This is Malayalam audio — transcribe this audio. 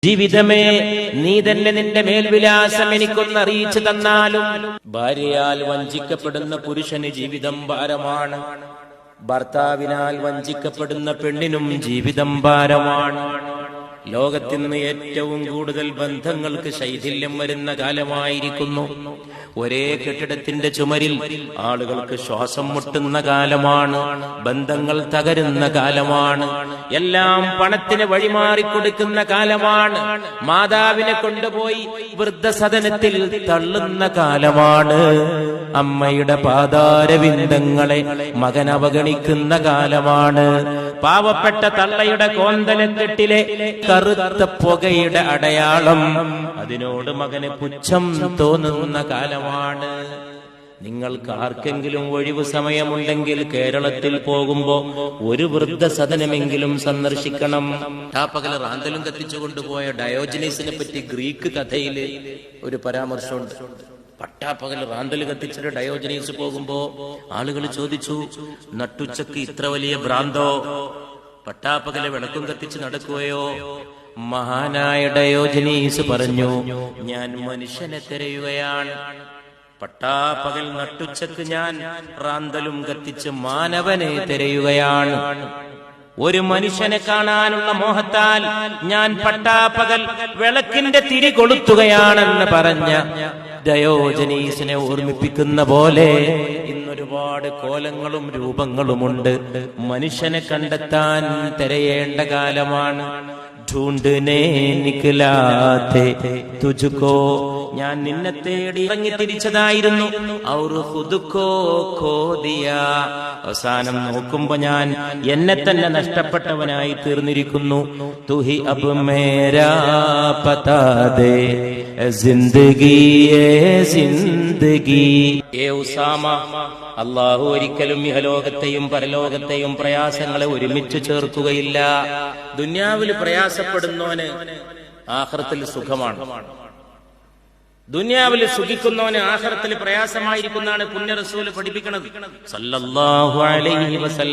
ജീവിതമേ, നീ തന്നെ നിന്റെ മേൽവിലാസം എനിക്കൊന്ന് അറിയിച്ചു തന്നാലും. ഭാര്യയാൽ വഞ്ചിക്കപ്പെടുന്ന പുരുഷന് ജീവിതം ഭാരമാണ്. ഭർത്താവിനാൽ വഞ്ചിക്കപ്പെടുന്ന പെണ്ണിനും ജീവിതം ഭാരമാണ്. ലോകത്തിന്ന് ഏറ്റവും കൂടുതൽ ബന്ധങ്ങൾക്ക് ശൈഥില്യം വരുന്ന കാലമായിരിക്കുന്നു. ഒരേ കെട്ടിടത്തിന്റെ ചുമരിൽ ആളുകൾക്ക് ശ്വാസം മുട്ടുന്ന കാലമാണ്. ബന്ധങ്ങൾ തകരുന്ന കാലമാണ്. എല്ലാം പണത്തിന് വഴിമാറിക്കൊടുക്കുന്ന കാലമാണ്. മാതാവിനെ കൊണ്ടുപോയി വൃദ്ധസദനത്തിൽ തള്ളുന്ന കാലമാണ്. അമ്മയുടെ പാതാരവിന്ദങ്ങളെ മകൻ അവഗണിക്കുന്ന കാലമാണ്. പാവപ്പെട്ട തള്ളയുടെ കോന്തലക്കെട്ടിലെ കറുത്ത പുകയുടെ അടയാളം, അതിനോട് മകന് പുച്ഛം തോന്നുന്ന കാലമാണ്. നിങ്ങൾക്ക് ആർക്കെങ്കിലും ഒഴിവ് സമയമുണ്ടെങ്കിൽ കേരളത്തിൽ പോകുമ്പോ ഒരു വൃദ്ധസദനമെങ്കിലും സന്ദർശിക്കണം. പകല് റാന്തലും കത്തിച്ചു കൊണ്ടുപോയ ഡയോജനീസിനെ പറ്റി ഗ്രീക്ക് കഥയിൽ ഒരു പരാമർശമുണ്ട്. പട്ടാപ്പകൽ റാന്തല് കത്തിച്ചിട്ട് ഡയോജനീസ് പോകുമ്പോ ആളുകൾ ചോദിച്ചു, നട്ടുച്ചക്ക് ഇത്ര വലിയ ഭ്രാന്തോ? പട്ടാപ്പകല് വിളക്കും കത്തിച്ച് നടക്കുകയോ? മഹാനായ ഡയോജനീസ് പറഞ്ഞു, ഞാൻ മനുഷ്യനെ തിരയുകയാണ്. പട്ടാപ്പകൽ നട്ടുച്ചക്ക് ഞാൻ റാന്തലും കത്തിച്ച് മാനവനെ തിരയുകയാണ്. ഒരു മനുഷ്യനെ കാണാനുള്ള മോഹത്താൽ ഞാൻ പട്ടാപ്പകൽ വിളക്കിന്റെ തിരി കൊളുത്തുകയാണെന്ന് പറഞ്ഞ ഡയോജനീസിനെ ഓർമ്മിപ്പിക്കുന്ന പോലെ ഇന്നൊരുപാട് കോലങ്ങളും രൂപങ്ങളുമുണ്ട്. മനുഷ്യനെ കണ്ടെത്താൻ തിരയേണ്ട കാലമാണ്. ढूंढने निकला थे तुझको, ഞാൻ നിന്നെ തേടി ഇറങ്ങി തിരിച്ചതായിരുന്നു. ഔർ ഖുദ്കോ ഖോ ദിയാ, അവസാനം നോക്കുമ്പോ ഞാൻ എന്നെ തന്നെ നഷ്ടപ്പെട്ടവനായി തീർന്നിരിക്കുന്നു. തുഹി അബ് മേരാ പതാ ദേ ജിന്ദഗി ഏ ജിന്ദഗി. ഏ ഉസാമ, അല്ലാഹു ഒരിക്കലും ഇഹലോകത്തെയും പരലോകത്തെയും പ്രയാസങ്ങളെ ഒരുമിച്ച് ചേർക്കുകയില്ല. ദുനിയാവിൽ പ്രയാസപ്പെടുന്നവന് ആഖിറത്തിൽ സുഖമാണ്. ദുനിയാവിൽ സുഖിക്കുന്നവന് ആഖിറത്തിൽ പ്രയാസമായിരിക്കുന്നതാണ് പുണ്യ റസൂൽ പഠിപ്പിക്കുന്നത് സല്ലല്ലാഹു അലൈഹി വസല്ലം.